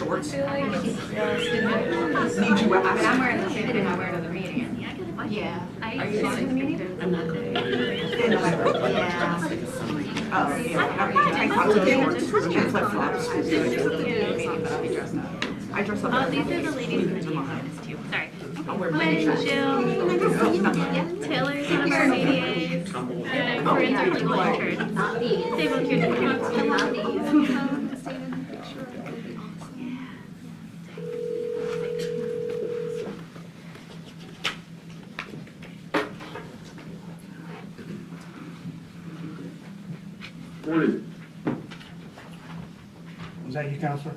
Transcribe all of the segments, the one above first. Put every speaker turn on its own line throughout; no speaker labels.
shorts.
feel like
Need you wear
but I'm wearing the same thing I wear to the meeting.
Yeah.
Are you going to the meeting?
I'm not going.
Yeah.
Tank tops and shorts and flip flops. I dress up.
Oh, these are the ladies in the team office too. Sorry.
I'll wear
Hi,
mini shorts.
Jill. Taylor's one of our ADAs. And Corinne's our legal intern. They both here to
Morning.
Was that you, Counselor?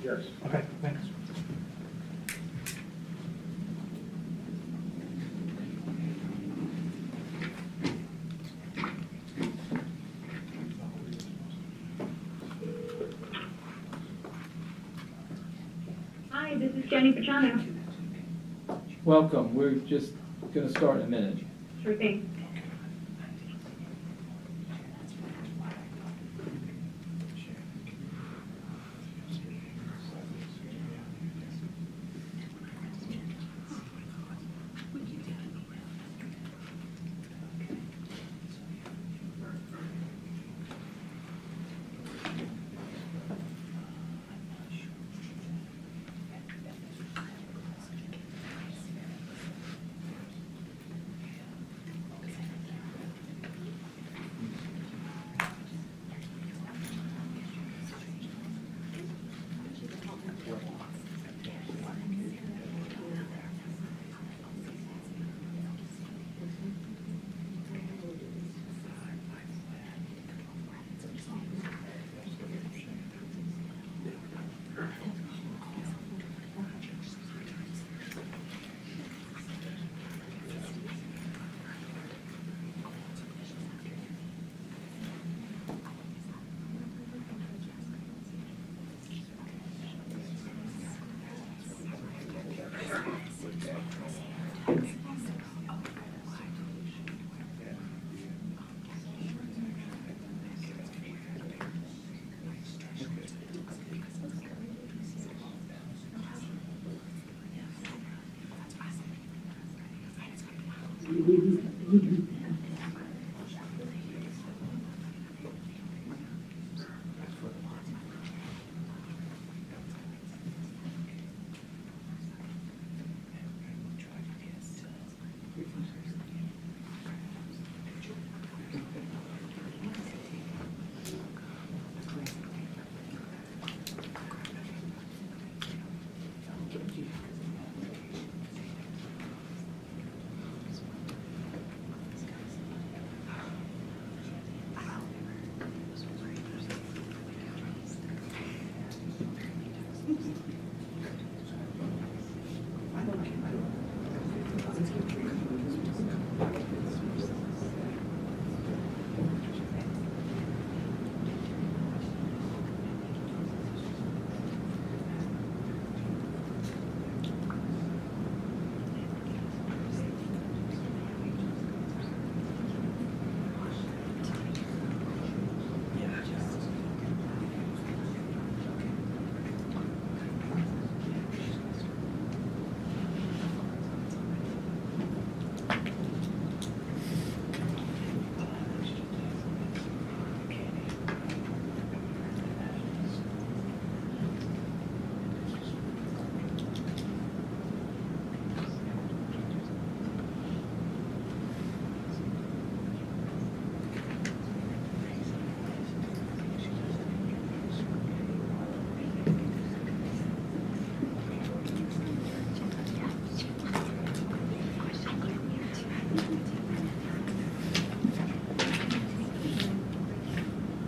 Yes.
Okay, thanks.
Hi, this is Jenny Pachano.
Welcome. We're just going to start in a minute.
Sure thing.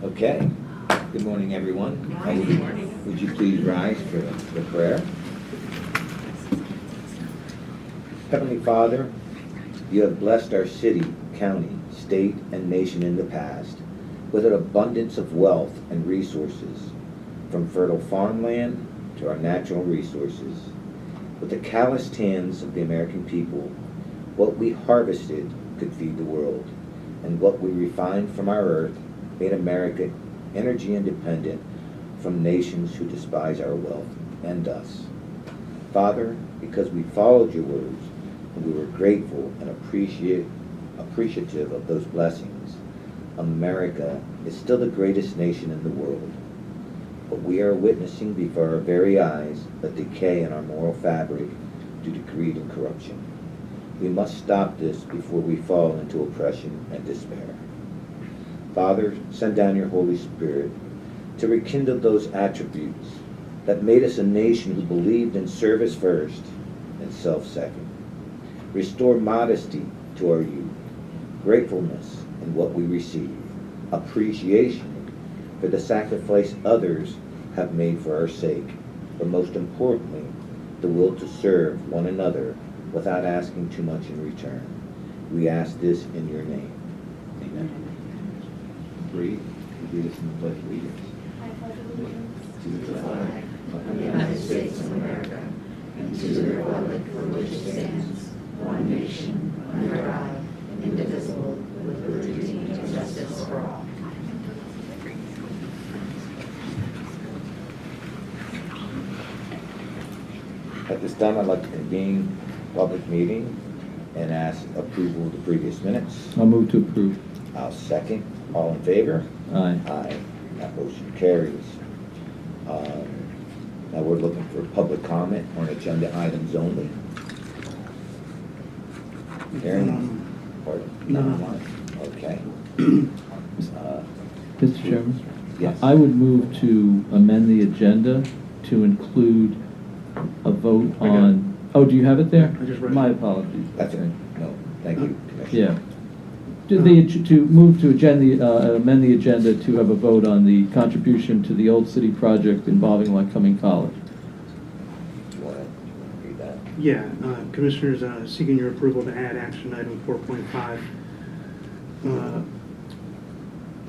Okay. Good morning, everyone. Would you please rise for the prayer? Heavenly Father, you have blessed our city, county, state, and nation in the past with an abundance of wealth and resources, from fertile farmland to our natural resources. With the calloused hands of the American people, what we harvested could feed the world, and what we refined from our earth made America energy independent from nations who despise our wealth and us. Father, because we followed your words and we were grateful and appreciative of those blessings, America is still the greatest nation in the world. But we are witnessing before our very eyes a decay in our moral fabric due to greed and corruption. We must stop this before we fall into oppression and despair. Father, send down your Holy Spirit to rekindle those attributes that made us a nation who believed in service first and self second. Restore modesty to our youth, gratefulness in what we receive, appreciation for the sacrifice others have made for our sake, but most importantly, the will to serve one another without asking too much in return. We ask this in your name. Amen. Breathe. Lead us in the Pledge of Allegiance. To the flag of the United States of America, and to the republic for which it stands, one nation, under God, indivisible, with liberty and justice for all. At this time, I'd like to convene a public meeting and ask approval of the previous minutes.
I'll move to approve.
I'll second. All in favor?
Aye.
Aye. That motion carries. Now we're looking for public comment on agenda items only. Aaron? No. Okay.
Mr. Chairman?
Yes.
I would move to amend the agenda to include a vote
I got
on, oh, do you have it there?
I just read it.
My apologies.
That's it. No, thank you, Commissioner.
Yeah. To move to amend the agenda to have a vote on the contribution to the Old City project involving Lycoming College.
Do you want to read that?
Yeah, Commissioners, seeking your approval to add action item 4.5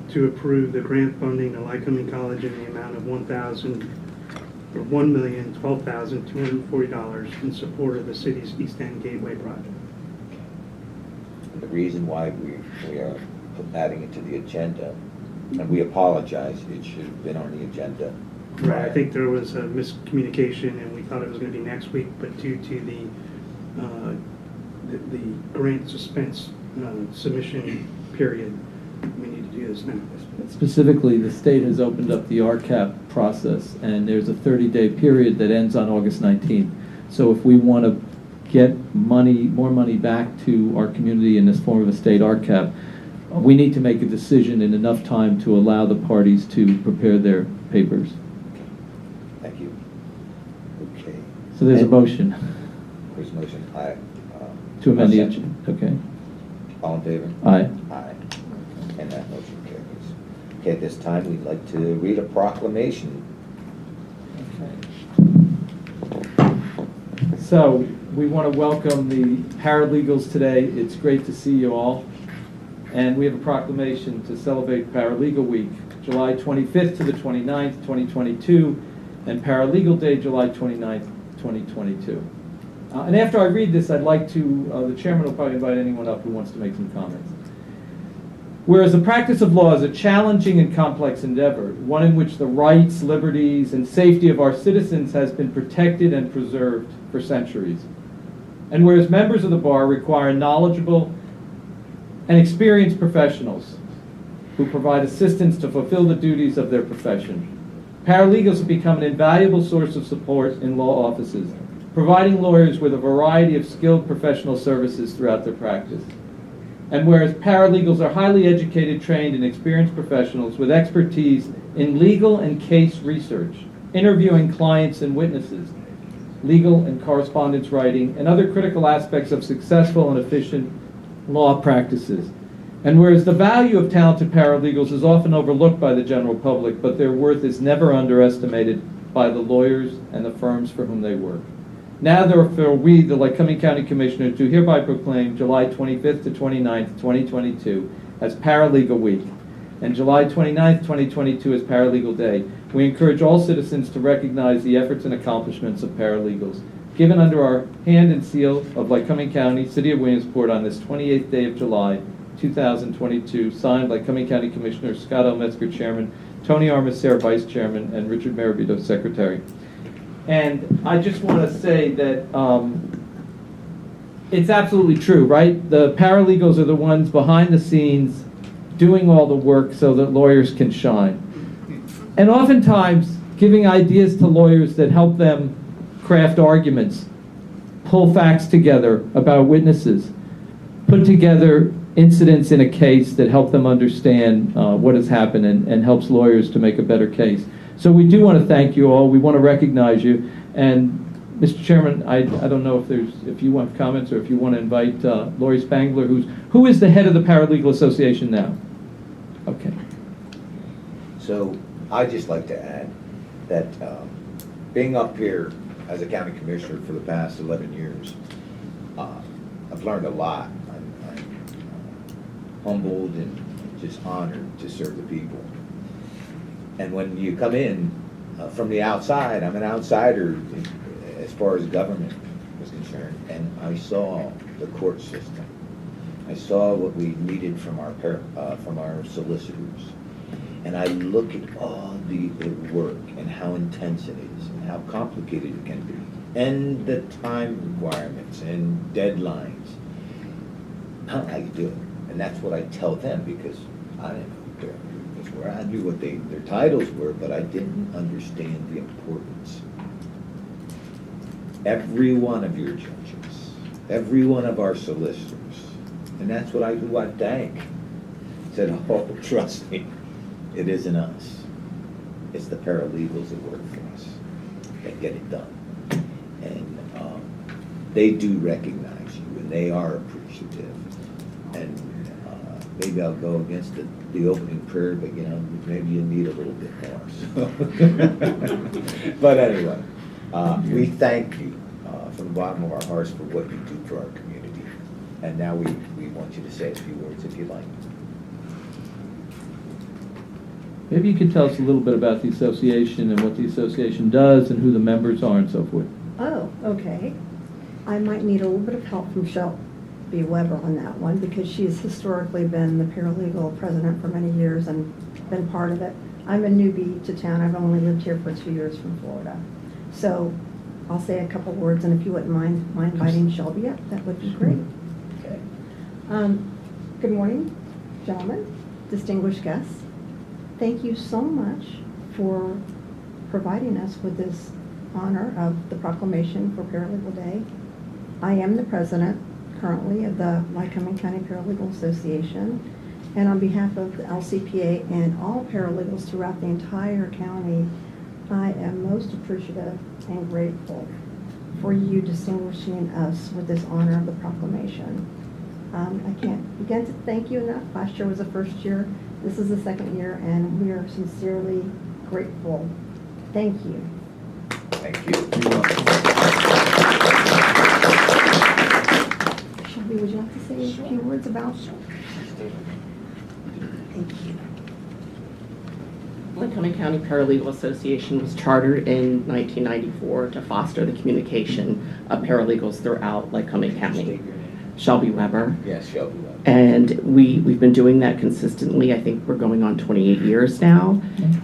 to approve the grant funding to Lycoming College in the amount of $1,012,240 in support of the city's East End Gateway project.
The reason why we are adding it to the agenda, and we apologize, it should have been on the agenda.
Right, I think there was a miscommunication, and we thought it was going to be next week, but due to the grant suspense submission period, we need to do this now.
Specifically, the state has opened up the RCAP process, and there's a 30-day period that ends on August 19th. So if we want to get more money back to our community in this form of a state RCAP, we need to make a decision in enough time to allow the parties to prepare their papers.
Okay. Thank you. Okay.
So there's a motion
There's a motion. Aye.
to amend the
I'll
agenda.
second.
Okay.
All in favor?
Aye.
Aye. And that motion carries. Okay, at this time, we'd like to read a proclamation.
So we want to welcome the Paralegals today. It's great to see you all. And we have a proclamation to celebrate Paralegal Week, July 25th to the 29th, 2022, and Paralegal Day, July 29th, 2022. And after I read this, I'd like to, the chairman will probably invite anyone up who wants to make some comments. Whereas the practice of law is a challenging and complex endeavor, one in which the rights, liberties, and safety of our citizens has been protected and preserved for centuries. And whereas members of the bar require knowledgeable and experienced professionals who provide assistance to fulfill the duties of their profession, paralegals have become an invaluable source of support in law offices, providing lawyers with a variety of skilled professional services throughout their practice. And whereas paralegals are highly educated, trained, and experienced professionals with expertise in legal and case research, interviewing clients and witnesses, legal and correspondence writing, and other critical aspects of successful and efficient law practices. And whereas the value of talented paralegals is often overlooked by the general public, but their worth is never underestimated by the lawyers and the firms for whom they work. Now, therefore, we, the Lycoming County Commissioners, do hereby proclaim July 25th to 29th, 2022 as Paralegal Week, and July 29th, 2022 as Paralegal Day. We encourage all citizens to recognize the efforts and accomplishments of paralegals, given under our hand and seal of Lycoming County, City of Williamsport on this 28th day of July, 2022, signed Lycoming County Commissioner Scott L. Metzger, Chairman, Tony Armiser, Vice Chairman, and Richard Marabito, Secretary. And I just want to say that it's absolutely true, right? The paralegals are the ones behind the scenes doing all the work so that lawyers can shine. And oftentimes giving ideas to lawyers that help them craft arguments, pull facts together about witnesses, put together incidents in a case that help them understand what has happened and helps lawyers to make a better case. So we do want to thank you all. We want to recognize you. And Mr. Chairman, I don't know if you want comments or if you want to invite Lori Spangler, who is the head of the Paralegal Association now. Okay.
So I'd just like to add that being up here as a county commissioner for the past 11 years, I've learned a lot. I'm humbled and just honored to serve the people. And when you come in from the outside, I'm an outsider as far as government was concerned, and I saw the court system. I saw what we needed from our solicitors, and I look at all the work and how intense it is and how complicated it can be, and the time requirements and deadlines. I don't know how you do it, and that's what I tell them, because I didn't know where I knew what their titles were, but I didn't understand the importance. Every one of your judges, every one of our solicitors, and that's who I thank, said, oh, trust me, it isn't us. It's the paralegals that work for us that get it done. And they do recognize you, and they are appreciative. And maybe I'll go against the opening prayer, but maybe you need a little bit more. So. But anyway, we thank you from the bottom of our hearts for what you do for our community. And now we want you to say a few words if you like.
Maybe you could tell us a little bit about the association and what the association does and who the members are and so forth.
Oh, okay. I might need a little bit of help from Shelby Weber on that one, because she has historically been the paralegal president for many years and been part of it. I'm a newbie to town. I've only lived here for 2 years from Florida. So I'll say a couple words, and if you wouldn't mind inviting Shelby up, that would be great.
Okay.
Good morning, gentlemen, distinguished guests. Thank you so much for providing us with this honor of the proclamation for Paralegal Day. I am the president currently of the Lycoming County Paralegal Association, and on behalf of the LCPA and all paralegals throughout the entire county, I am most appreciative and grateful for you distinguishing us with this honor of the proclamation. I can't begin to thank you enough. Last year was the first year. This is the second year, and we are sincerely grateful. Thank you.
Thank you.
Shelby, would you like to say a few words about? Thank you.
Lycoming County Paralegal Association was chartered in 1994 to foster the communication of paralegals throughout Lycoming County. Shelby Weber.
Yes, Shelby Weber.
And we've been doing that consistently. I think we're going on 28 years now,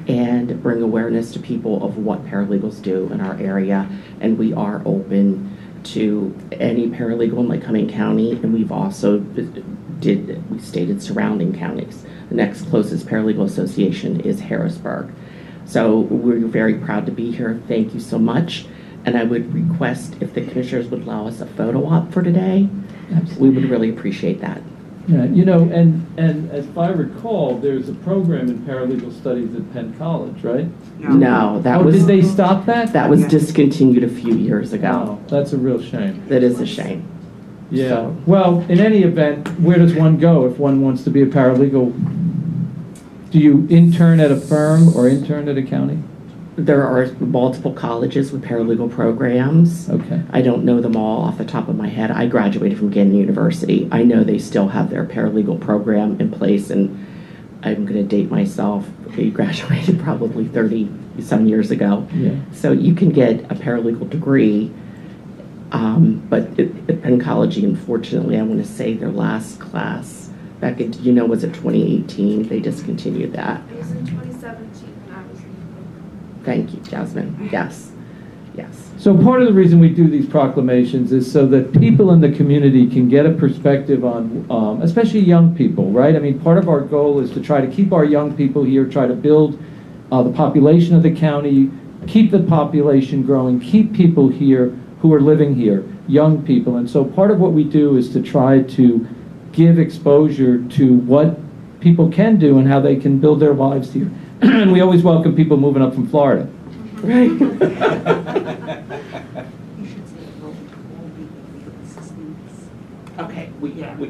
and bring awareness to people of what paralegals do in our area. And we are open to any paralegal in Lycoming County, and we've also we stated surrounding counties. The next closest paralegal association is Harrisburg. So we're very proud to be here. Thank you so much. And I would request if the commissioners would allow us a photo op for today. We would really appreciate that.
Yeah, and as I recall, there's a program in paralegal studies at Penn College, right?
No, that was.
Did they stop that?
That was
Yeah.
discontinued a few years ago.
Oh, that's a real shame.
That is a shame.
Yeah.
So-
Well, in any event, where does one go if one wants to be a paralegal? Do you intern at a firm or intern at a county?
There are multiple colleges with paralegal programs.
Okay.
I don't know them all off the top of my head. I graduated from Gannon University. I know they still have their paralegal program in place, and I'm going to date myself. We graduated probably 30-some years ago.
Yeah.
So you can get a paralegal degree, but at Penn College, unfortunately, I want to say their last class back in, was it 2018? They discontinued that.
It was in 2017.
Thank you, Jasmine. Yes, yes.
So part of the reason we do these proclamations is so that people in the community can get a perspective on, especially young people, right? I mean, part of our goal is to try to keep our young people here, try to build the population of the county, keep the population growing, keep people here who are living here, young people. And so part of what we do is to try to give exposure to what people can do and how they can build their lives here. And we always welcome people moving up from Florida.
Right. Okay.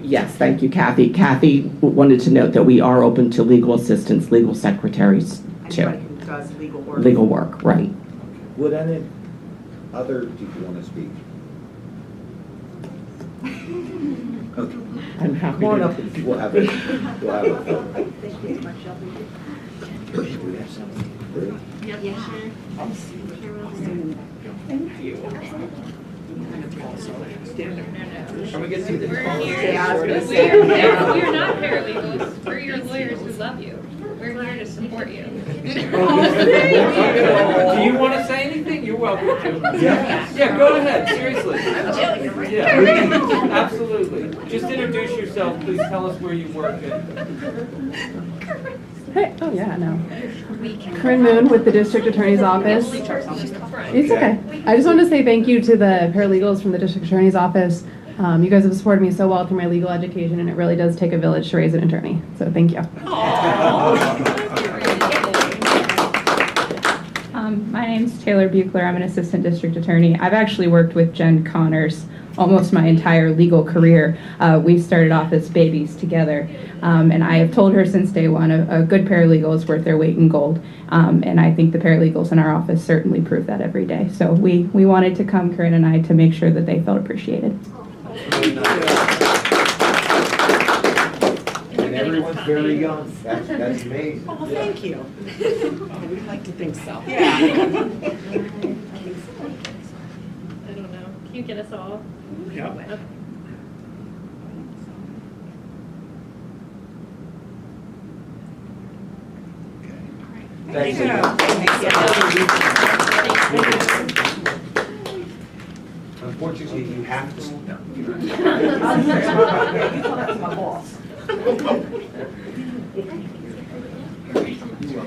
Yes, thank you, Kathy. Kathy wanted to note that we are open to legal assistants, legal secretaries, too.
Anybody who does legal work.
Legal work, right.
Would any other people want to speak? Okay.
I'm happy
Come on
to.
up and we'll have a photo. Do we have something? Great.
Yep, sure. Sure will do.
Can we get to this?
We're here.
Yeah, I was gonna say.
We're not paralegals. We're your lawyers who love you. We're here to support you.
Do you want to say anything? You're welcome to. Yeah, go ahead, seriously. Yeah, absolutely. Just introduce yourself, please tell us where you work.
Hey, oh yeah, no. Corinne Moon with the District Attorney's Office. It's okay. I just wanted to say thank you to the paralegals from the District Attorney's Office. You guys have supported me so well through my legal education, and it really does take a village to raise an attorney. So thank you. My name's Taylor Buechler. I'm an assistant district attorney. I've actually worked with Jen Connors almost my entire legal career. We started off as babies together, and I have told her since day one, a good paralegal is worth their weight in gold, and I think the paralegals in our office certainly prove that every day. So we wanted to come, Corinne and I, to make sure that they felt appreciated.
And everyone's very young. That's amazing.
Oh, thank you. We'd like to think so.
I don't know. Can you get us all?
Yeah.
Okay.
Thank
Unfortunately, you have to. No.
That's my boss.
Nice to meet you.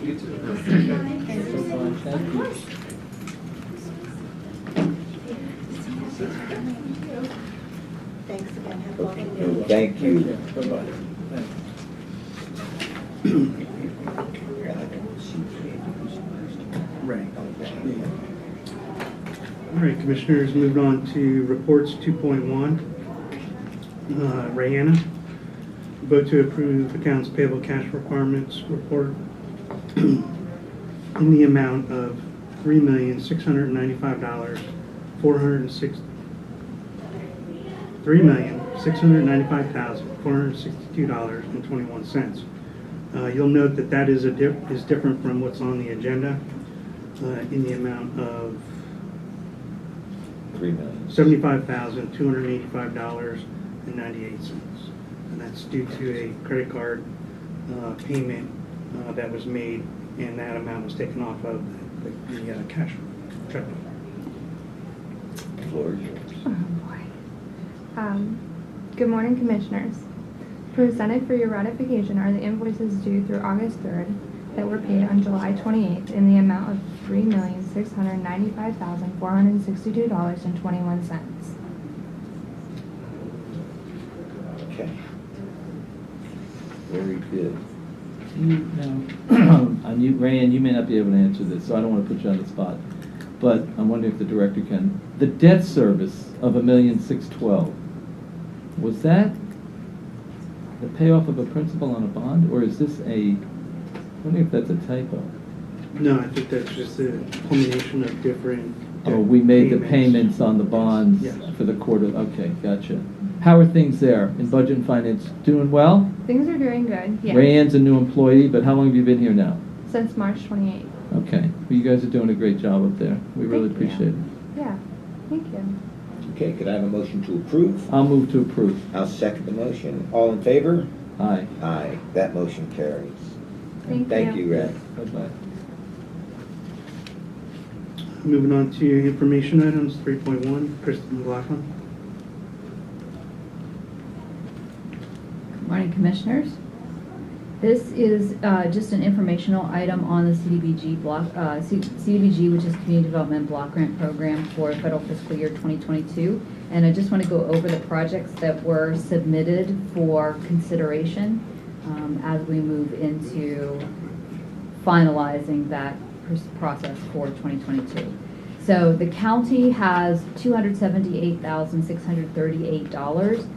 you.
Thanks again. Have a lovely day.
Thank you.
Bye-bye.
Right. All right, Commissioners, moving on to reports 2.1. Rayanna, vote to approve accounts payable cash requirements report in the amount of $3,695,462.21. You'll note that that is different from what's on the agenda in the amount of
$3 million.
$75,285.98. And that's due to a credit card payment that was made, and that amount was taken off of the cash check.
The floor is yours.
Oh, boy. Good morning, Commissioners. Presented for your ratification are the invoices due through August 3rd that were paid on July 28th in the amount of $3,695,462.21.
Okay. Very good.
Rayanne, you may not be able to answer this, so I don't want to put you on the spot. But I'm wondering if the director can. The debt service of $1,612,000, was that the payoff of a principal on a bond, or is this I'm wondering if that's a typo?
No, I think that's just a culmination of different.
Oh, we made the payments on the bonds
Yes.
for the quarter. Okay, gotcha. How are things there in budget and finance? Doing well?
Things are doing good, yes.
Rayanne's a new employee, but how long have you been here now?
Since March 28th.
Okay. Well, you guys are doing a great job up there. We really
Thank you.
appreciate it.
Yeah, thank you.
Okay, could I have a motion to approve?
I'll move to approve.
I'll second the motion. All in favor?
Aye.
Aye. That motion carries. Thank you, Red.
Bye-bye.
Moving on to information items, 3.1, Kristen McLaughlin.
Good morning, Commissioners. This is just an informational item on the CDBG block, CDBG, which is Community Development Block Grant Program for federal fiscal year 2022. And I just want to go over the projects that were submitted for consideration as we move into finalizing that process for 2022. So the county has $278,638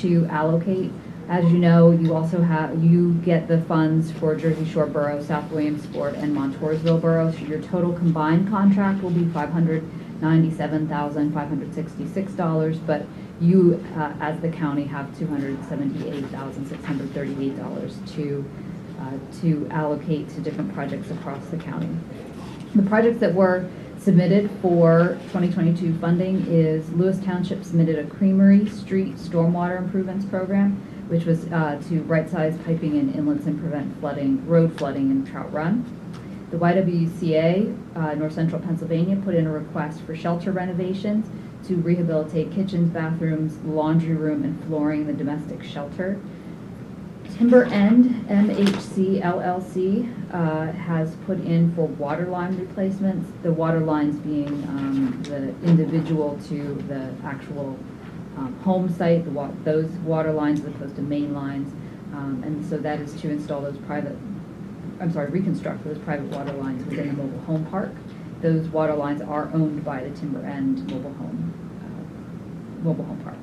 to allocate. As you know, you get the funds for Jersey Shore Borough, South Williamsport, and Montoursville Borough. So your total combined contract will be $597,566, but you, as the county, have $278,638 to allocate to different projects across the county. The projects that were submitted for 2022 funding is Lewis Township submitted a Creamery Street Stormwater Improvements Program, which was to right-size piping in inlets and prevent road flooding in Trout Run. The YWCA, North Central Pennsylvania, put in a request for shelter renovations to rehabilitate kitchens, bathrooms, laundry room, and flooring in the domestic shelter. Timber End MHC LLC has put in for water line replacements, the water lines being the individual to the actual home site, those water lines as opposed to main lines. And so that is to install those reconstruct those private water lines within the mobile home park. Those water lines are owned by the Timber End mobile home park.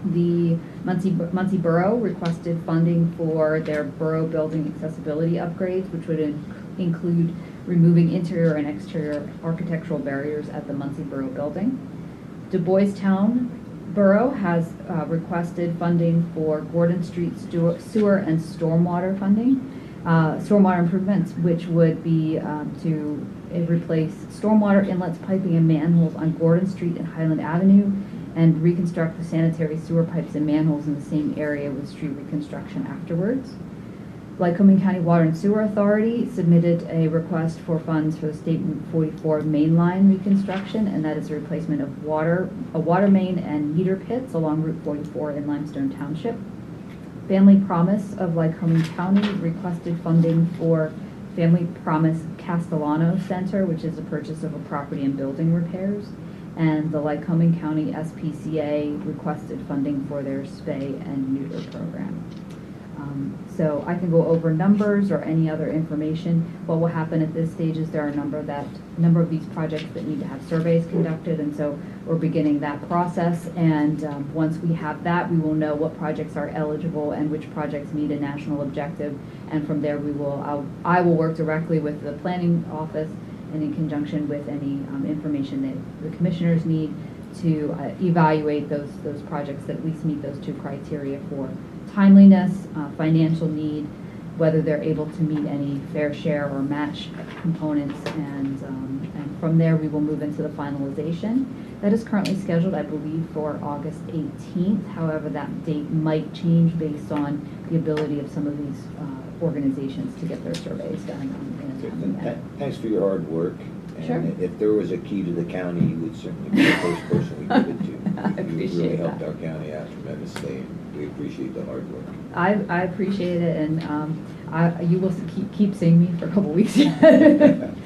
The Muncie Borough requested funding for their borough building accessibility upgrades, which would include removing interior and exterior architectural barriers at the Muncie Borough building. Du Bois Town Borough has requested funding for Gordon Street sewer and stormwater stormwater improvements, which would be to replace stormwater inlets, piping, and manholes on Gordon Street and Highland Avenue, and reconstruct the sanitary sewer pipes and manholes in the same area with street reconstruction afterwards. Lycoming County Water and Sewer Authority submitted a request for funds for the State Route 44 main line reconstruction, and that is a replacement of a water main and meter pits along Route 44 in Limestone Township. Family Promise of Lycoming County requested funding for Family Promise Castellano Center, which is the purchase of a property and building repairs. And the Lycoming County SPCA requested funding for their spay and neuter program. So I can go over numbers or any other information. What will happen at this stage is there are a number of these projects that need to have surveys conducted, and so we're beginning that process. And once we have that, we will know what projects are eligible and which projects meet a national objective. And from there, I will work directly with the planning office and in conjunction with any information that the commissioners need to evaluate those projects that at least meet those two criteria for timeliness, financial need, whether they're able to meet any fair share or match components, and from there we will move into the finalization. That is currently scheduled, I believe, for August 18th. However, that date might change based on the ability of some of these organizations to get their surveys done.
Thanks for your hard work. And
Sure.
if there was a key to the county, you would certainly be the first person we give it to.
I appreciate
You really
that.
helped our county out tremendously, and we appreciate the hard work.
I appreciate it, and you will keep seeing me for a couple weeks yet.
And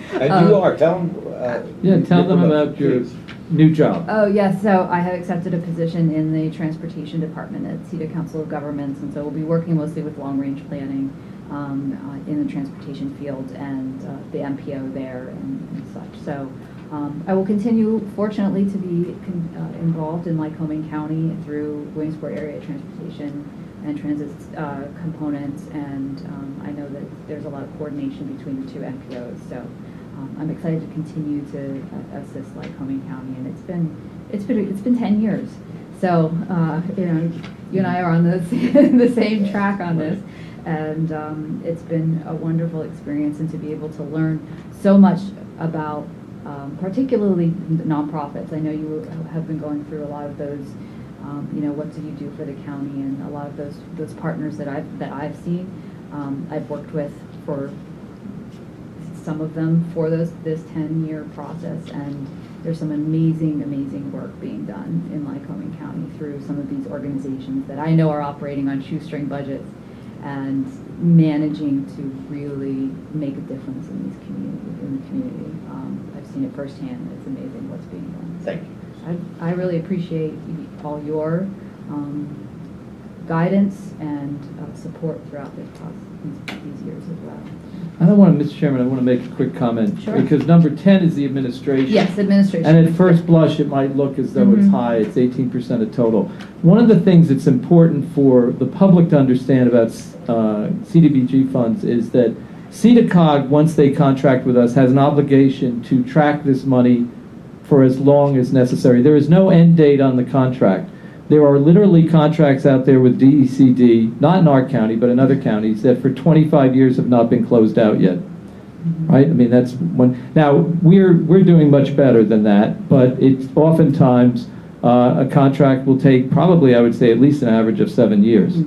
you are, tell them.
Tell them about your new job.
Oh, yes, so I have accepted a position in the Transportation Department at Cedar Council of Governments, and so we'll be working mostly with long-range planning in the transportation field and the MPO there and such. So I will continue, fortunately, to be involved in Lycoming County through Williamsport Area Transportation and Transit components, and I know that there's a lot of coordination between the two MPOs. So I'm excited to continue to assist Lycoming County, and it's been 10 years. So you and I are on the same track on this, and it's been a wonderful experience, and to be able to learn so much about particularly nonprofits. I know you have been going through a lot of those. What do you do for the county, and a lot of those partners that I've seen. I've worked with for some of them for this 10-year process, and there's some amazing work being done in Lycoming County through some of these organizations that I know are operating on shoestring budgets and managing to really make a difference in the community. I've seen it firsthand. It's amazing what's being done.
Thank you.
I really appreciate all your guidance and support throughout these years as well.
I don't want to, Mr. Chairman, I want to make a quick comment.
Sure.
Because number 10 is the administration.
Yes, administration.
And at first blush, it might look as though it's high. It's 18% of total. One of the things that's important for the public to understand about CDBG funds is that CDCOG, once they contract with us, has an obligation to track this money for as long as necessary. There is no end date on the contract. There are literally contracts out there with DECD, not in our county, but in other counties, that for 25 years have not been closed out yet. Right? I mean, that's one. Now, we're doing much better than that, but it's oftentimes a contract will take probably, I would say, at least an average of 7 years.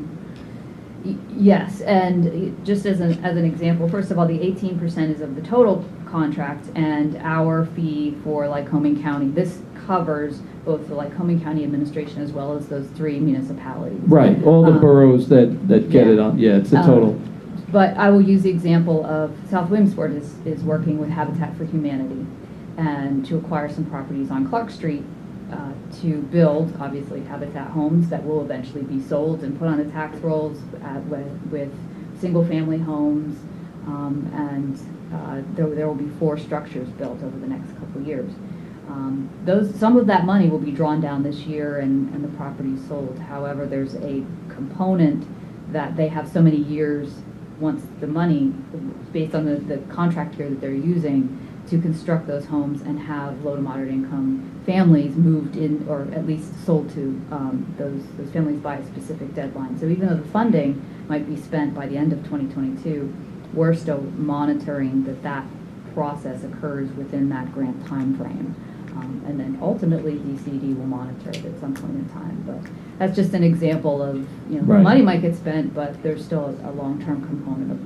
Yes, and just as an example, first of all, the 18% is of the total contract, and our fee for Lycoming County, this covers both the Lycoming County administration as well as those 3 municipalities.
Right, all the boroughs that get it on, yeah, it's the total.
But I will use the example of South Williamsport is working with Habitat for Humanity and to acquire some properties on Clark Street to build, obviously, Habitat homes that will eventually be sold and put on the tax rolls with single-family homes, and there will be 4 structures built over the next couple of years. Some of that money will be drawn down this year and the property sold. However, there's a component that they have so many years once the money, based on the contract year that they're using, to construct those homes and have low to moderate income families moved in, or at least sold to those families by a specific deadline. So even though the funding might be spent by the end of 2022, we're still monitoring that process occurs within that grant time frame. And then ultimately DCD will monitor it at some point in time. But that's just an example of,
Right.
money might get spent, but there's still a long-term component of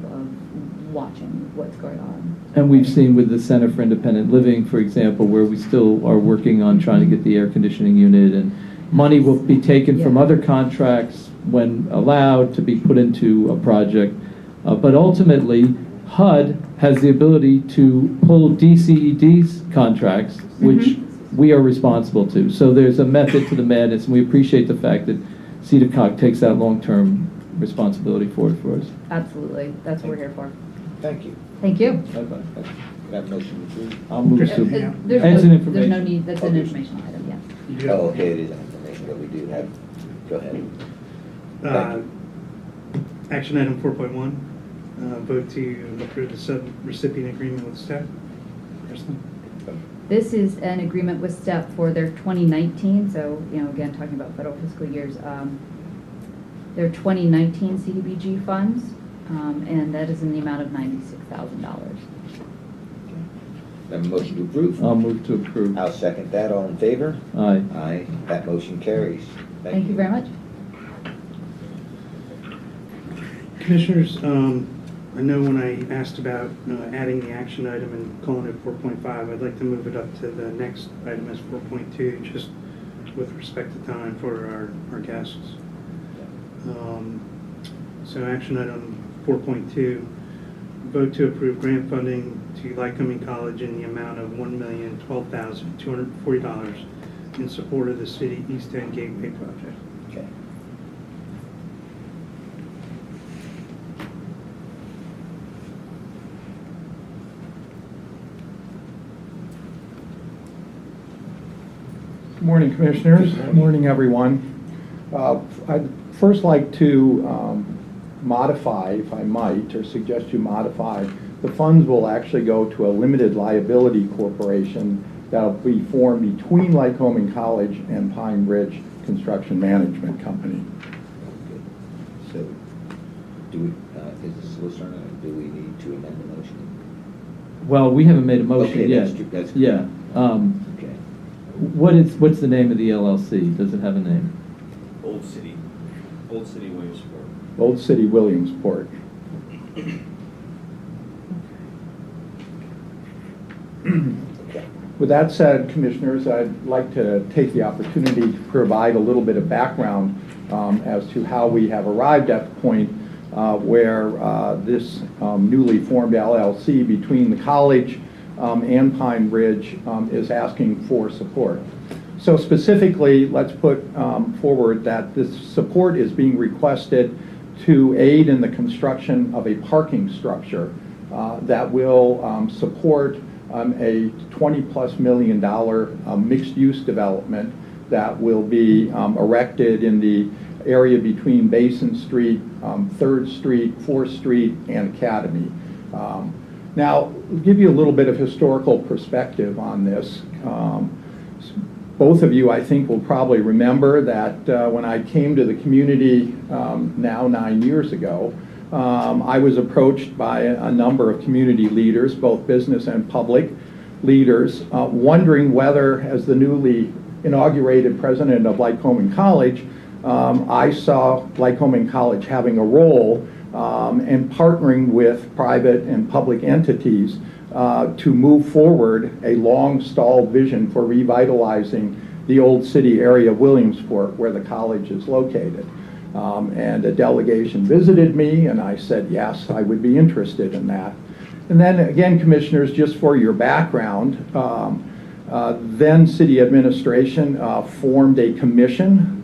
watching what's going on.
And we've seen with the Center for Independent Living, for example, where we still are working on trying to get the air conditioning unit, and money will be taken from other contracts when allowed to be put into a project. But ultimately, HUD has the ability to pull DCED's contracts, which we are responsible to. So there's a method to the madness, and we appreciate the fact that CDCOG takes that long-term responsibility for it for us.
Absolutely. That's what we're here for.
Thank you.
Thank you.
Okay.
That motion approved?
I'll move to.
There's
It's an
no
information.
need, that's an informational item, yeah.
Oh, okay, it is an information, but we do have, go ahead. Thank you.
Action item 4.1, vote to approve the sub-recipient agreement with staff. Kristen?
This is an agreement with STEP for their 2019, so, again, talking about federal fiscal years, their 2019 CDBG funds, and that is in the amount of $96,000.
Have a motion to approve?
I'll move to approve.
I'll second that. All in favor?
Aye.
Aye. That motion carries.
Thank you very much.
Commissioners, I know when I asked about adding the action item and calling it 4.5, I'd like to move it up to the next item as 4.2, just with respect to time for our guests. So action item 4.2, vote to approve grant funding to Lycoming College in the amount of $1,012,240 in support of the City East End Gateway Project.
Okay.
Good morning, Commissioners. Good morning, everyone. I'd first like to modify, if I might, or suggest you modify. The funds will actually go to a limited liability corporation that will be formed between Lycoming College and Pine Ridge Construction Management Company.
So, do we, is the solicitor, do we need to amend the motion?
Well, we haven't made a motion
Okay,
yet.
that's true. That's good.
Yeah.
Okay.
What's the name of the LLC? Does it have a name?
Old City Williamsport.
Old City Williamsport. With that said, Commissioners, I'd like to take the opportunity to provide a little bit of background as to how we have arrived at the point where this newly formed LLC between the college and Pine Ridge is asking for support. So specifically, let's put forward that this support is being requested to aid in the construction of a parking structure that will support a $20+ million mixed-use development that will be erected in the area between Basin Street, 3rd Street, 4th Street, and Academy. Now, I'll give you a little bit of historical perspective on this. Both of you, I think, will probably remember that when I came to the community now 9 years ago, I was approached by a number of community leaders, both business and public leaders, wondering whether, as the newly inaugurated president of Lycoming College, I saw Lycoming College having a role in partnering with private and public entities to move forward a long-stalled vision for revitalizing the old city area of Williamsport, where the college is located. And a delegation visited me, and I said, yes, I would be interested in that. And then again, Commissioners, just for your background, then city administration formed a commission,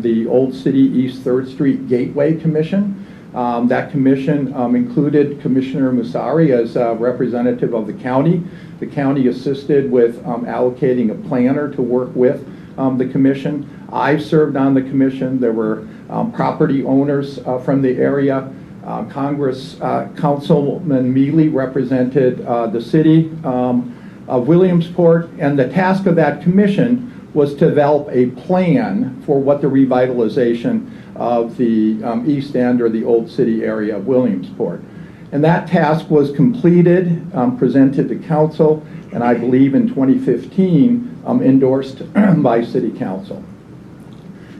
the Old City East 3rd Street Gateway Commission. That commission included Commissioner Musari as a representative of the county. The county assisted with allocating a planner to work with the commission. I served on the commission. There were property owners from the area. Councilman Mealy represented the city of Williamsport, and the task of that commission was to develop a plan for what the revitalization of the East End or the Old City area of Williamsport. And that task was completed, presented to council, and I believe in 2015 endorsed by City Council.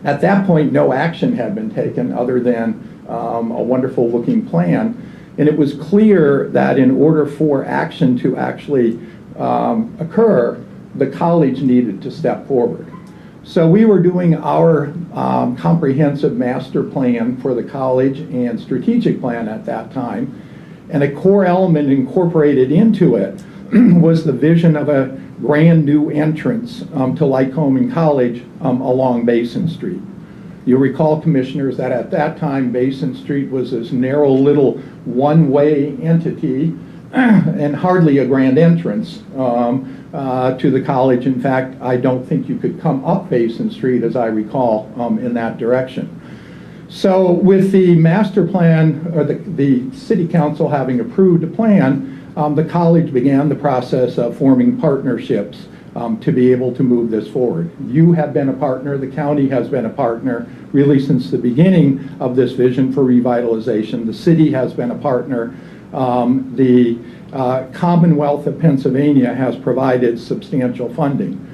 At that point, no action had been taken other than a wonderful looking plan, and it was clear that in order for action to actually occur, the college needed to step forward. So we were doing our comprehensive master plan for the college and strategic plan at that time, and a core element incorporated into it was the vision of a brand new entrance to Lycoming College along Basin Street. You'll recall, Commissioners, that at that time Basin Street was this narrow little one-way entity and hardly a grand entrance to the college. In fact, I don't think you could come up Basin Street, as I recall, in that direction. So with the master plan, or the City Council having approved a plan, the college began the process of forming partnerships to be able to move this forward. You have been a partner, the county has been a partner really since the beginning of this vision for revitalization. The city has been a partner. The Commonwealth of Pennsylvania has provided substantial funding.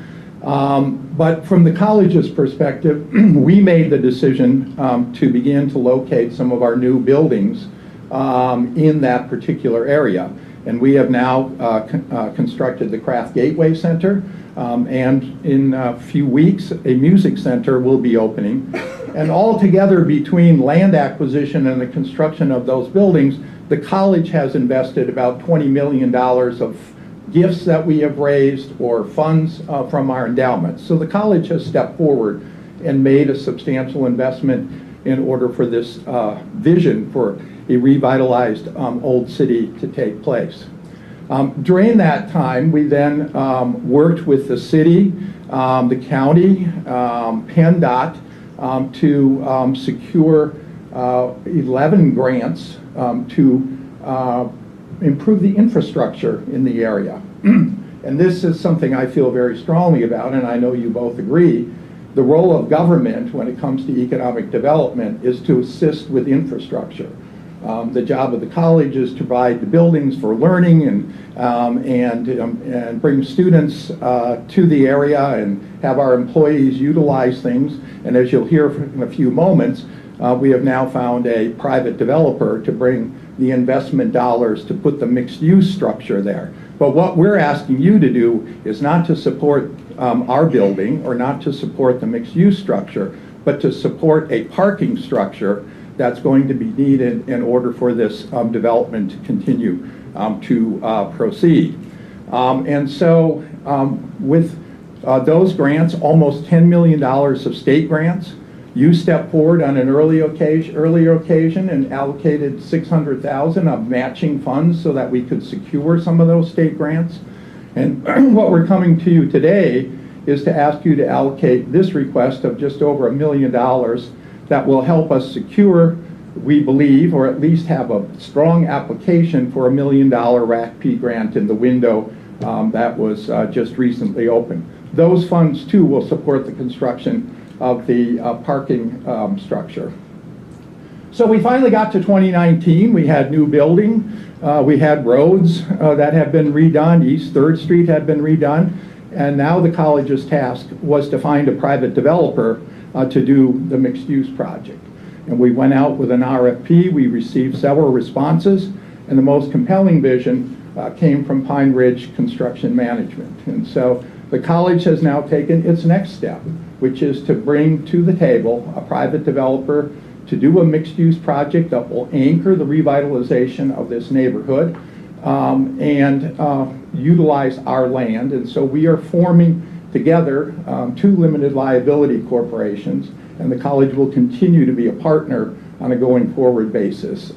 But from the college's perspective, we made the decision to begin to locate some of our new buildings in that particular area. And we have now constructed the Craft Gateway Center, and in a few weeks, a music center will be opening. And all together, between land acquisition and the construction of those buildings, the college has invested about $20 million of gifts that we have raised or funds from our endowments. So the college has stepped forward and made a substantial investment in order for this vision for a revitalized old city to take place. During that time, we then worked with the city, the county, PennDOT to secure 11 grants to improve the infrastructure in the area. And this is something I feel very strongly about, and I know you both agree. The role of government when it comes to economic development is to assist with infrastructure. The job of the college is to provide the buildings for learning and bring students to the area and have our employees utilize things. And as you'll hear in a few moments, we have now found a private developer to bring the investment dollars to put the mixed-use structure there. But what we're asking you to do is not to support our building or not to support the mixed-use structure, but to support a parking structure that's going to be needed in order for this development to continue to proceed. And so with those grants, almost $10 million of state grants, you stepped forward on an earlier occasion and allocated $600,000 of matching funds so that we could secure some of those state grants. And what we're coming to you today is to ask you to allocate this request of just over $1 million that will help us secure, we believe, or at least have a strong application for $1 million RACP grant in the window that was just recently opened. Those funds too will support the construction of the parking structure. So we finally got to 2019. We had new building. We had roads that have been redone. East 3rd Street had been redone. And now the college's task was to find a private developer to do the mixed-use project. And we went out with an RFP. We received several responses. And the most compelling vision came from Pine Ridge Construction Management. And so the college has now taken its next step, which is to bring to the table a private developer to do a mixed-use project that will anchor the revitalization of this neighborhood and utilize our land. And so we are forming together two limited liability corporations, and the college will continue to be a partner on a going forward basis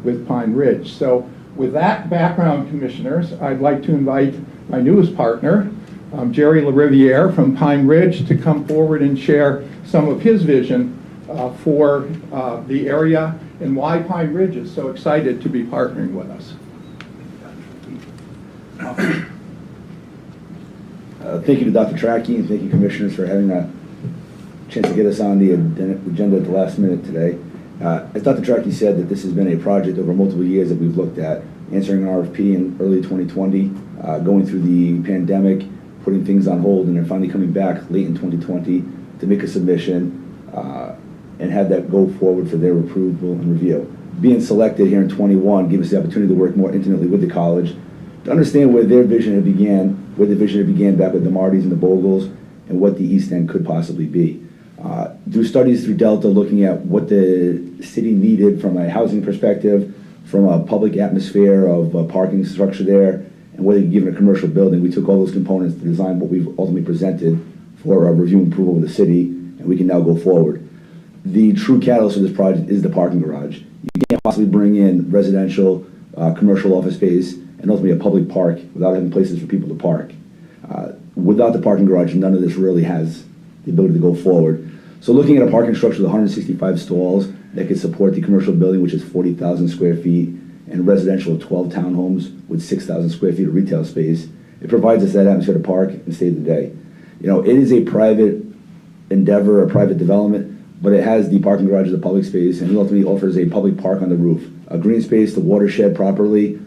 with Pine Ridge. So with that background, commissioners, I'd like to invite my newest partner, Jerry LaRiviere from Pine Ridge, to come forward and share some of his vision for the area and why Pine Ridge is so excited to be partnering with us.
Thank you to Dr. Tracky and thank you, commissioners, for having a chance to get us on the agenda at the last minute today. As Dr. Tracky said, that this has been a project over multiple years that we've looked at, answering an RFP in early 2020, going through the pandemic, putting things on hold, and then finally coming back late in 2020 to make a submission and have that go forward for their approval and review. Being selected here in 21 gave us the opportunity to work more intimately with the college to understand where their vision had began, where the vision had began back with the Martys and the Bogles, and what the East End could possibly be. Through studies through Delta, looking at what the city needed from a housing perspective, from a public atmosphere of a parking structure there, and whether you give it a commercial building, we took all those components to design what we've ultimately presented for a review and approval of the city, and we can now go forward. The true catalyst of this project is the parking garage. You can't possibly bring in residential, commercial office space, and ultimately a public park without having places for people to park. Without the parking garage, none of this really has the ability to go forward. So looking at a parking structure with 165 stalls that could support the commercial building, which is 40,000 square feet, and residential 12 townhomes with 6,000 square feet of retail space, it provides us that atmosphere to park and stay the day. You know, it is a private endeavor, a private development, but it has the parking garage as a public space, and it ultimately offers a public park on the roof, a green space to watershed properly,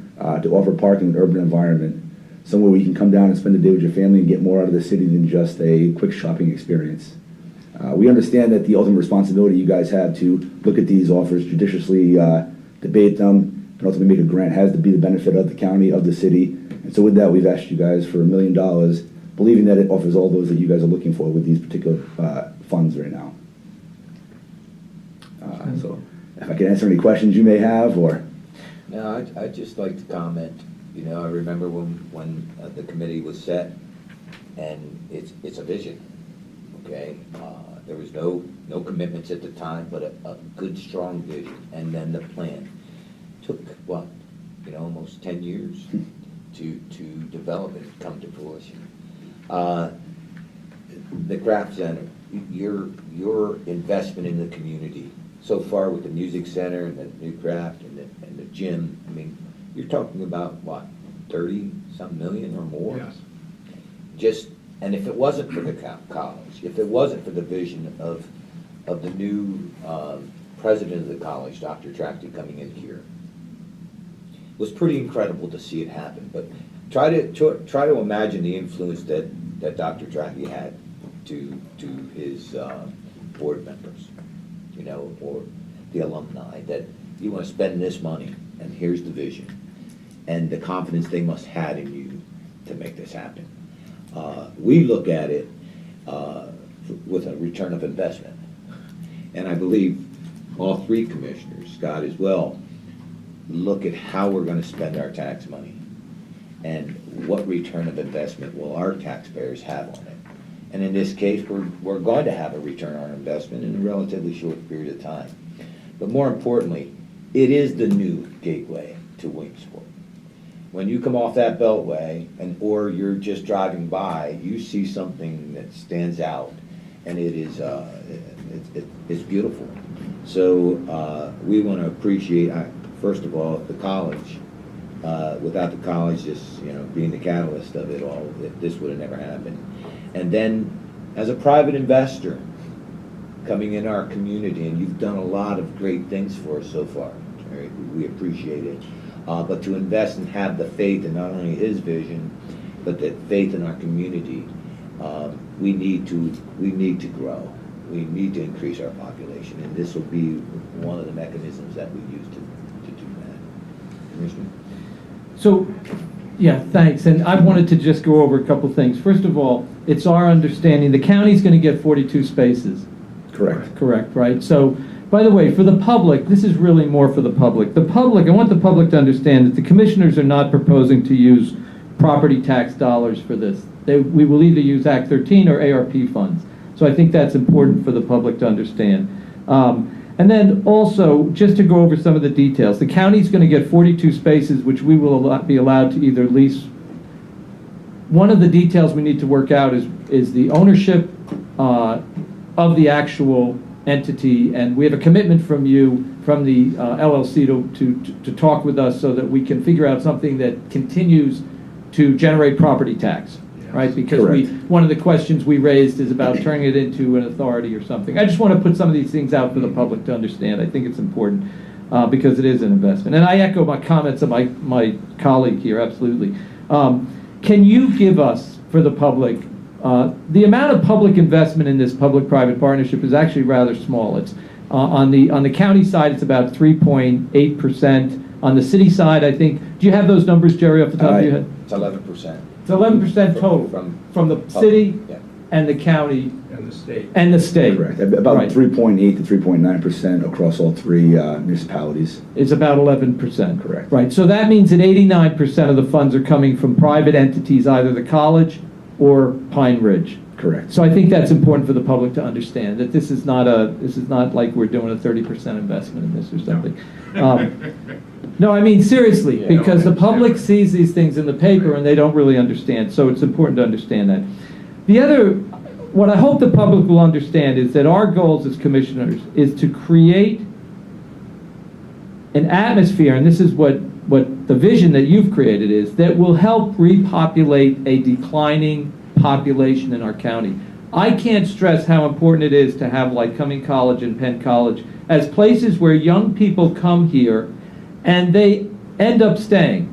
to offer parking in an urban environment, somewhere where you can come down and spend the day with your family and get more out of the city than just a quick shopping experience. We understand that the ultimate responsibility you guys have to look at these offers, judiciously debate them, and ultimately make a grant has to be the benefit of the county, of the city. And so with that, we've asked you guys for $1 million, believing that it offers all those that you guys are looking for with these particular funds right now. So if I can answer any questions you may have, or...
No, I'd just like to comment. You know, I remember when the committee was set, and it's a vision, okay? There was no commitments at the time, but a good, strong vision, and then the plan. Took, what, you know, almost 10 years to develop it, come to fruition. The craft center, your investment in the community, so far with the music center and the new craft and the gym, I mean, you're talking about, what, 30-some million or more?
Yes.
Just, and if it wasn't for the college, if it wasn't for the vision of the new president of the college, Dr. Tracky, coming in here, it was pretty incredible to see it happen. But try to imagine the influence that Dr. Tracky had to his board members, you know, or the alumni, that you want to spend this money, and here's the vision, and the confidence they must have in you to make this happen. We look at it with a return of investment. And I believe all three commissioners, Scott as well, look at how we're going to spend our tax money and what return of investment will our taxpayers have on it. And in this case, we're going to have a return on investment in a relatively short period of time. But more importantly, it is the new gateway to Williamsport. When you come off that beltway or you're just driving by, you see something that stands out, and it is it's beautiful. So we want to appreciate, first of all, the college. Without the college just being the catalyst of it all, this would have never happened. And then as a private investor coming in our community, and you've done a lot of great things for us so far, right? We appreciate it. But to invest and have the faith in not only his vision, but the faith in our community, we need to grow. We need to increase our population, and this will be one of the mechanisms that we use to do that. Commissioner?
So, yeah, thanks. And I wanted to just go over a couple things. First of all, it's our understanding the county's going to get 42 spaces.
Correct.
Correct, right? So, by the way, for the public, this is really more for the public. The public, I want the public to understand that the commissioners are not proposing to use property tax dollars for this. We will either use Act 13 or ARP funds. So I think that's important for the public to understand. And then also, just to go over some of the details, the county's going to get 42 spaces, which we will be allowed to either lease. One of the details we need to work out is the ownership of the actual entity, and we have a commitment from you, from the LLC, to talk with us so that we can figure out something that continues to generate property tax. Right, because one of the questions we raised is about turning it into an authority or something. I just want to put some of these things out for the public to understand. I think it's important because it is an investment. And I echo my comments of my colleague here, absolutely. Can you give us, for the public, the amount of public investment in this public-private partnership is actually rather small. It's on the county side, it's about 3.8%. On the city side, I think, do you have those numbers, Jerry, off the top of your head?
It's 11%.
It's 11% total from the city and the county and the state.
Correct. About 3.8 to 3.9% across all three municipalities.
It's about 11%.
Correct.
Right. So that means that 89% of the funds are coming from private entities, either the college or Pine Ridge.
Correct.
So I think that's important for the public to understand that this is not like we're doing a 30% investment in this or something. No, I mean seriously, because the public sees these things in the paper and they don't really understand. So it's important to understand that. The other, what I hope the public will understand is that our goals as commissioners is to create an atmosphere, and this is what the vision that you've created is, that will help repopulate a declining population in our county. I can't stress how important it is to have Lycoming College and Penn College as places where young people come here and they end up staying.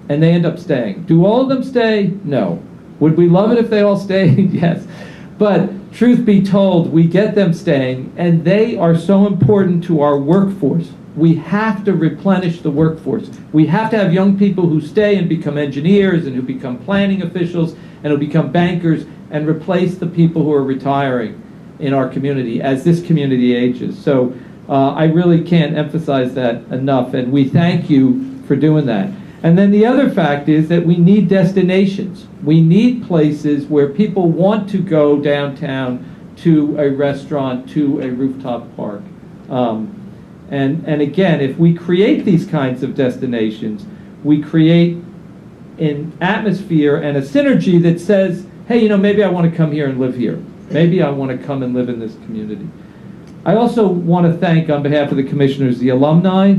Do all of them stay? No. Would we love it if they all stayed? Yes. But truth be told, we get them staying, and they are so important to our workforce. We have to replenish the workforce. We have to have young people who stay and become engineers and who become planning officials and who become bankers and replace the people who are retiring in our community as this community ages. So I really can't emphasize that enough, and we thank you for doing that. And then the other fact is that we need destinations. We need places where people want to go downtown to a restaurant, to a rooftop park. And again, if we create these kinds of destinations, we create an atmosphere and a synergy that says, hey, maybe I want to come here and live here. Maybe I want to come and live in this community. I also want to thank, on behalf of the commissioners, the alumni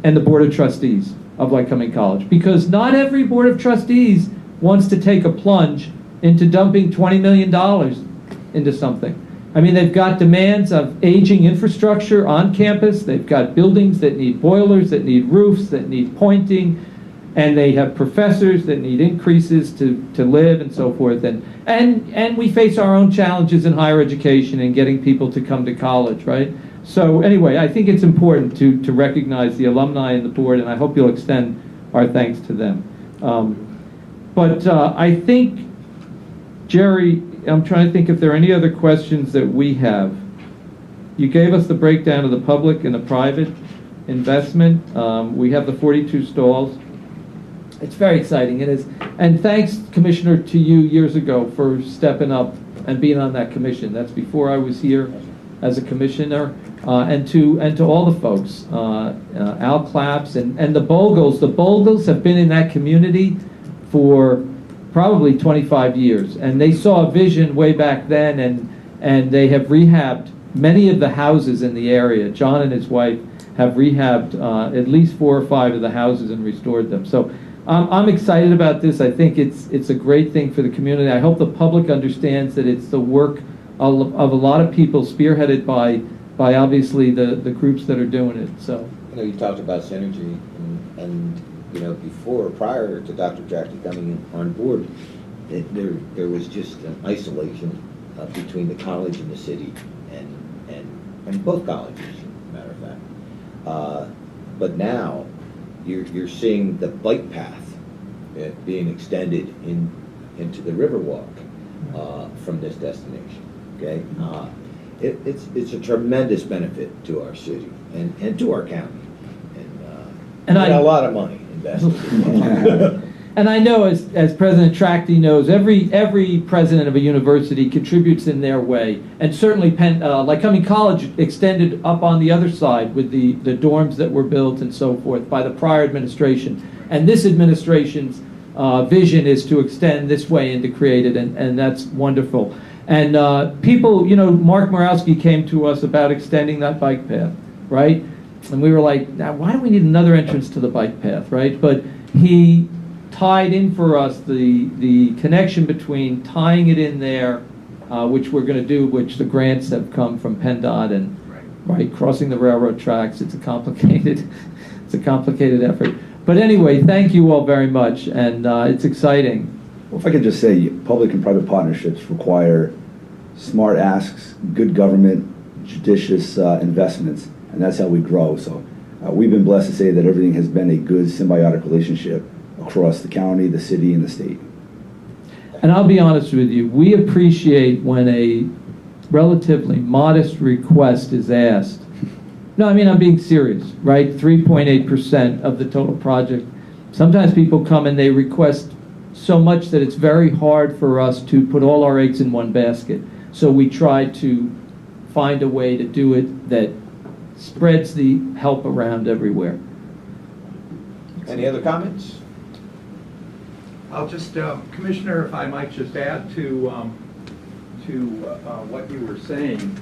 and the Board of Trustees of Lycoming College, because not every Board of Trustees wants to take a plunge into dumping $20 million into something. I mean, they've got demands of aging infrastructure on campus. They've got buildings that need boilers, that need roofs, that need pointing, and they have professors that need increases to live and so forth. And we face our own challenges in higher education and getting people to come to college, right? So anyway, I think it's important to recognize the alumni and the board, and I hope you'll extend our thanks to them. But I think, Jerry, I'm trying to think if there are any other questions that we have. You gave us the breakdown of the public and the private investment. We have the 42 stalls. It's very exciting. It is. And thanks, Commissioner, to you years ago for stepping up and being on that commission. That's before I was here as a commissioner. And to all the folks, Al Claps and the Bogles. The Bogles have been in that community for probably 25 years. And they saw a vision way back then, and they have rehabbed many of the houses in the area. John and his wife have rehabbed at least 4 or 5 of the houses and restored them. So I'm excited about this. I think it's a great thing for the community. I hope the public understands that it's the work of a lot of people, spearheaded by obviously the groups that are doing it. So
You talked about synergy, and prior to Dr. Jackie coming on board, there was just an isolation between the college and the city, and both colleges, as a matter of fact. But now you're seeing the bike path being extended into the Riverwalk from this destination. Okay, it's a tremendous benefit to our city and to our county, and a lot of money invested.
And I know, as President Tracty knows, every president of a university contributes in their way, and certainly Lycoming College extended up on the other side with the dorms that were built and so forth by the prior administration. And this administration's vision is to extend this way and to create it, and that's wonderful. And people, Mark Morawski came to us about extending that bike path, right? And we were like, now, why do we need another entrance to the bike path, right? But he tied in for us the connection between tying it in there, which we're going to do, which the grants have come from PennDOT, and right, crossing the railroad tracks. It's a complicated effort. But anyway, thank you all very much, and it's exciting.
Well, if I could just say, public and private partnerships require smart asks, good government, judicious investments, and that's how we grow. So we've been blessed to say that everything has been a good symbiotic relationship across the county, the city, and the state.
And I'll be honest with you, we appreciate when a relatively modest request is asked. No, I mean, I'm being serious, right? 3.8% of the total project. Sometimes people come and they request so much that it's very hard for us to put all our eggs in one basket. So we try to find a way to do it that spreads the help around everywhere.
Any other comments?
I'll just, Commissioner, if I might just add to what you were saying.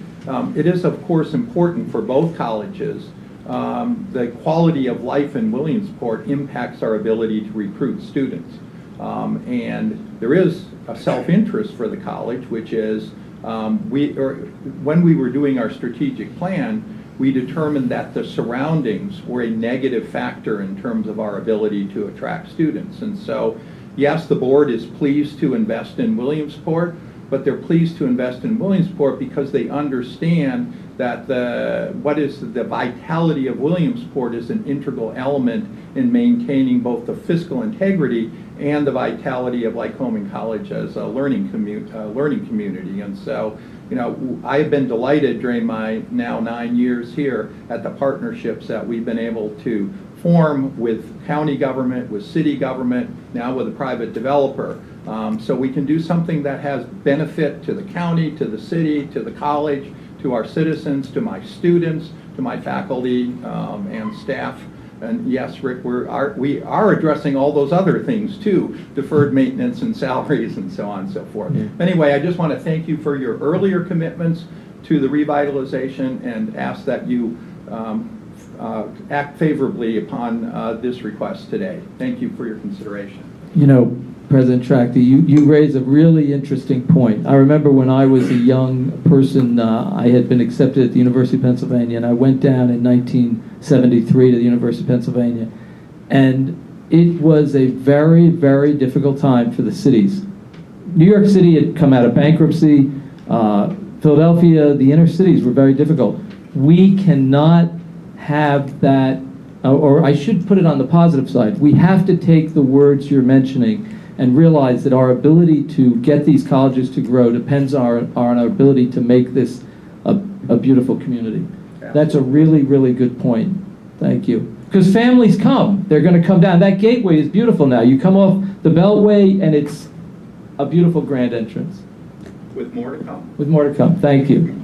It is, of course, important for both colleges. The quality of life in Williamsport impacts our ability to recruit students. And there is a self-interest for the college, which is when we were doing our strategic plan, we determined that the surroundings were a negative factor in terms of our ability to attract students. And so, yes, the board is pleased to invest in Williamsport, but they're pleased to invest in Williamsport because they understand that the vitality of Williamsport is an integral element in maintaining both the fiscal integrity and the vitality of Lycoming College as a learning community. And so, I've been delighted during my now 9 years here at the partnerships that we've been able to form with county government, with city government, now with a private developer. So we can do something that has benefit to the county, to the city, to the college, to our citizens, to my students, to my faculty and staff. And yes, Rick, we are addressing all those other things too, deferred maintenance and salaries and so on and so forth. Yeah. Anyway, I just want to thank you for your earlier commitments to the revitalization and ask that you act favorably upon this request today. Thank you for your consideration.
President Tracty, you raise a really interesting point. I remember when I was a young person, I had been accepted at the University of Pennsylvania, and I went down in 1973 to the University of Pennsylvania. And it was a very, very difficult time for the cities. New York City had come out of bankruptcy. Philadelphia, the inner cities were very difficult. We cannot have that, or I should put it on the positive side. We have to take the words you're mentioning and realize that our ability to get these colleges to grow depends on our ability to make this a beautiful community. That's a really, really good point. Thank you. Because families come. They're going to come down. That gateway is beautiful now. You come off the Beltway, and it's a beautiful grand entrance.
With more to come.
With more to come. Thank you.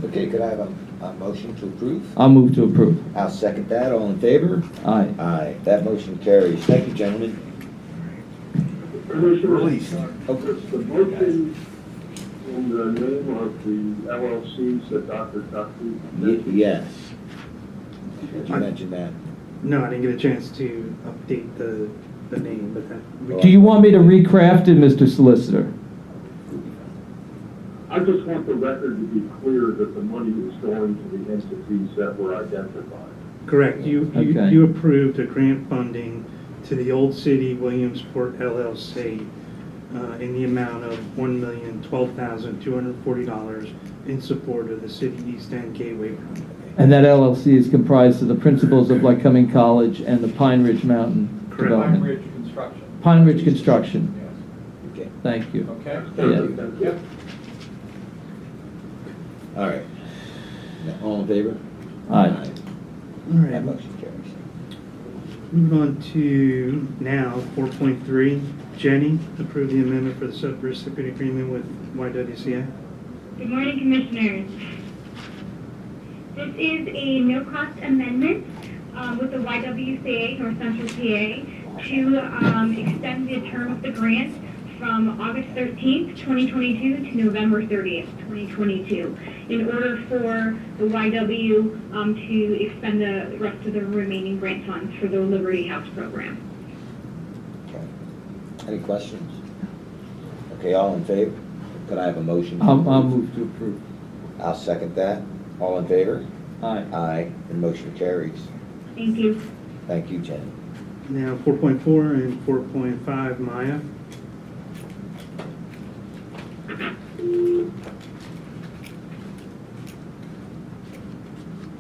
Okay, could I have a motion to approve?
I'll move to approve.
I'll second that. All in favor?
Aye.
Aye. That motion carries. Thank you, gentlemen.
Commissioners,
Okay.
is the motion in the name of the LLCs that Dr. Duffy mentioned?
Yes. Did you mention that?
No, I didn't get a chance to update the name, but that.
Do you want me to recraft it, Mr. Solicitor?
I just want the record to be clear that the money is going to the entities that were identified.
Correct. You
Okay.
approved a grant funding to the Old City Williamsport LLC in the amount of $1,012,240 in support of the City East End Gateway Project.
And that LLC is comprised of the principals of Lycoming College and the Pine Ridge Mountain
Correct.
Development.
Pine Ridge Construction.
Pine Ridge Construction.
Okay.
Thank you.
Okay?
Yeah.
Yep.
All right. Now, all in favor?
Aye.
All
That
right.
motion carries.
Moving on to now 4.3. Jenny, approve the amendment for the sub-recipient agreement with YWCA.
Good morning, Commissioners. This is a no-cost amendment with the YWCA, North Central PA, to extend the term of the grant from August 13th, 2022 to November 30th, 2022, in order for the YW to expend the rest of the remaining grant funds for the Liberty House program.
Okay. Any questions? Okay, all in favor? Could I have a motion? to
I'll
approve?
move to approve.
I'll second that. All in favor?
Aye.
Aye. The motion carries.
Thank you.
Thank you, Jen.
Now 4.4 and 4.5, Maya.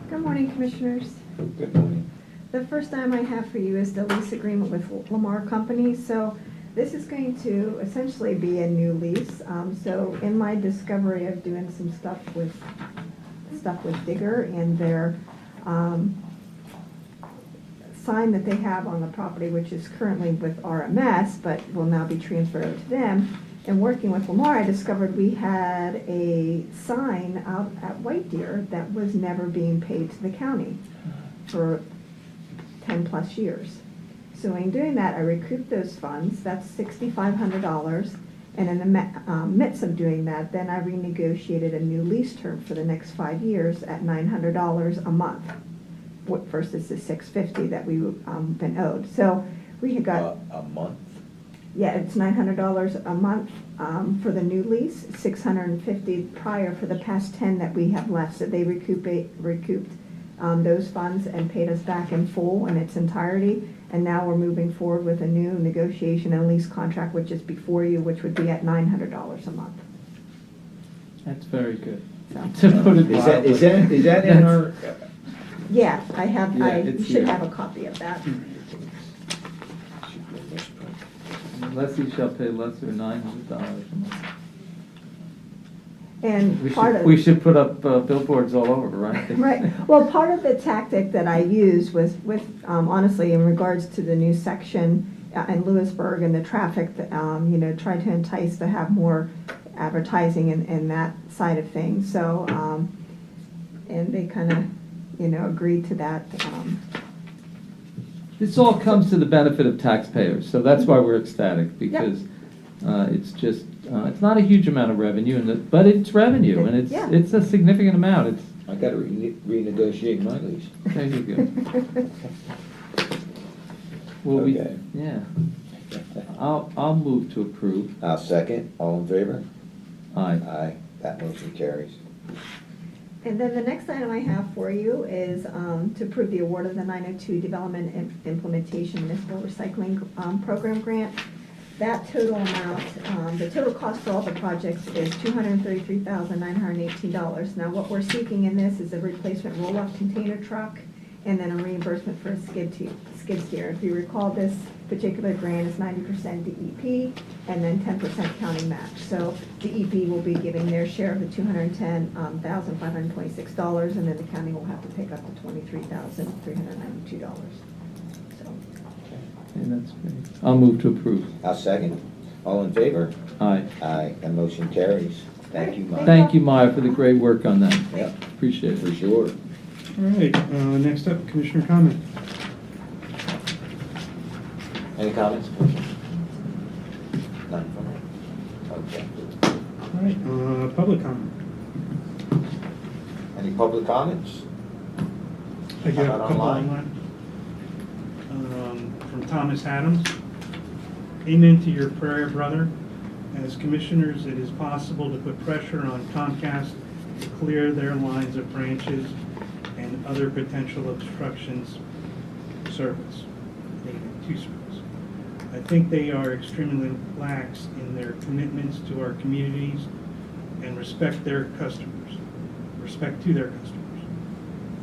Good morning, Commissioners.
Good morning.
The first item I have for you is the lease agreement with Lamar Company. So this is going to essentially be a new lease. So in my discovery of doing some stuff with Digger and their sign that they have on the property, which is currently with RMS, but will now be transferred over to them. And working with Lamar, I discovered we had a sign out at White Deer that was never being paid to the county for 10 plus years. So in doing that, I recouped those funds. That's $6,500. And in the midst of doing that, then I renegotiated a new lease term for the next 5 years at $900 a month versus the $650 that we've been owed. So we had got
A month?
yeah, it's $900 a month for the new lease, $650 prior for the past 10 that we have left. So they recouped those funds and paid us back in full in its entirety. And now we're moving forward with a new negotiation and lease contract, which is before you, which would be at $900 a month.
That's very good.
So,
To put it
Is
mildly.
that in our?
yeah, I have.
Yeah,
I
it's
should
here.
have a copy of that.
Unless he shall pay less than $900 a month.
And
We
part
should,
of
we should put up billboards all over, right?
Right. Well, part of the tactic that I used was with, honestly, in regards to the new section in Lewisburg and the traffic, tried to entice to have more advertising in that side of things. So, and they kind of, agreed to that.
This all comes to the benefit of taxpayers, so that's why we're ecstatic, because it's just, it's not a huge amount of revenue, but it's revenue, and it's a significant amount.
I got to renegotiate my lease.
There you go. Well,
Okay.
yeah. I'll move to approve.
I'll second. All in favor?
Aye.
Aye. That motion carries.
And then the next item I have for you is to approve the award of the 902 Development and Implementation Municipal Recycling Program Grant. That total amount, the total cost for all the projects is $233,918. Now, what we're seeking in this is a replacement roll-off container truck and then a reimbursement for a skid skid steer. If you recall, this particular grant is 90% DEP and then 10% county match. So the EP will be giving their share of the $210,526, and then the county will have to pick up the $23,392. So,
And that's great. I'll move to approve.
I'll second. All in favor?
Aye.
Aye, that motion carries. Thank you, Mike.
Thank you, Maya, for the great work on that.
Yep,
Appreciate
for
it.
sure.
All right, next up, Commissioner comment.
Any comments? None from me. Okay.
All right, public comment.
Any public comments?
I do have a
How about
couple
online?
From Thomas Adams. Amen to your prayer, brother. As commissioners, it is possible to put pressure on Comcast to clear their lines of branches and other potential obstructions service, to service. I think they are extremely lax in their commitments to our communities and respect to their customers.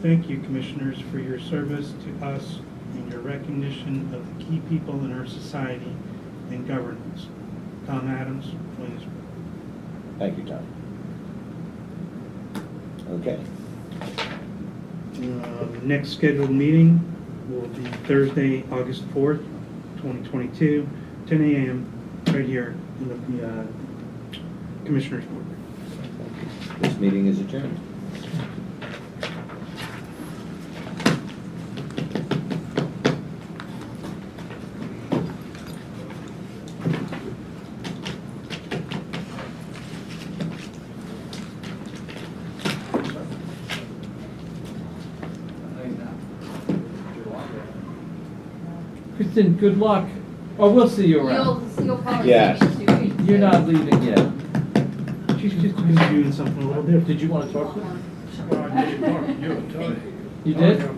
Thank you, commissioners, for your service to us and your recognition of the key people in our society and governance. Tom Adams, Williamsburg.
Thank you, Tom. Okay.
Next scheduled meeting will be Thursday, August 4th, 2022, 10 a.m. right here in the Commissioners Board.
This meeting is adjourned.
Kristen, good luck. Oh, we'll see you around.
You'll probably.
Yes.
You're not leaving yet.
She's just doing something a little different.
Did you want to talk to her?
Well, I did talk to you, Tony.
You did?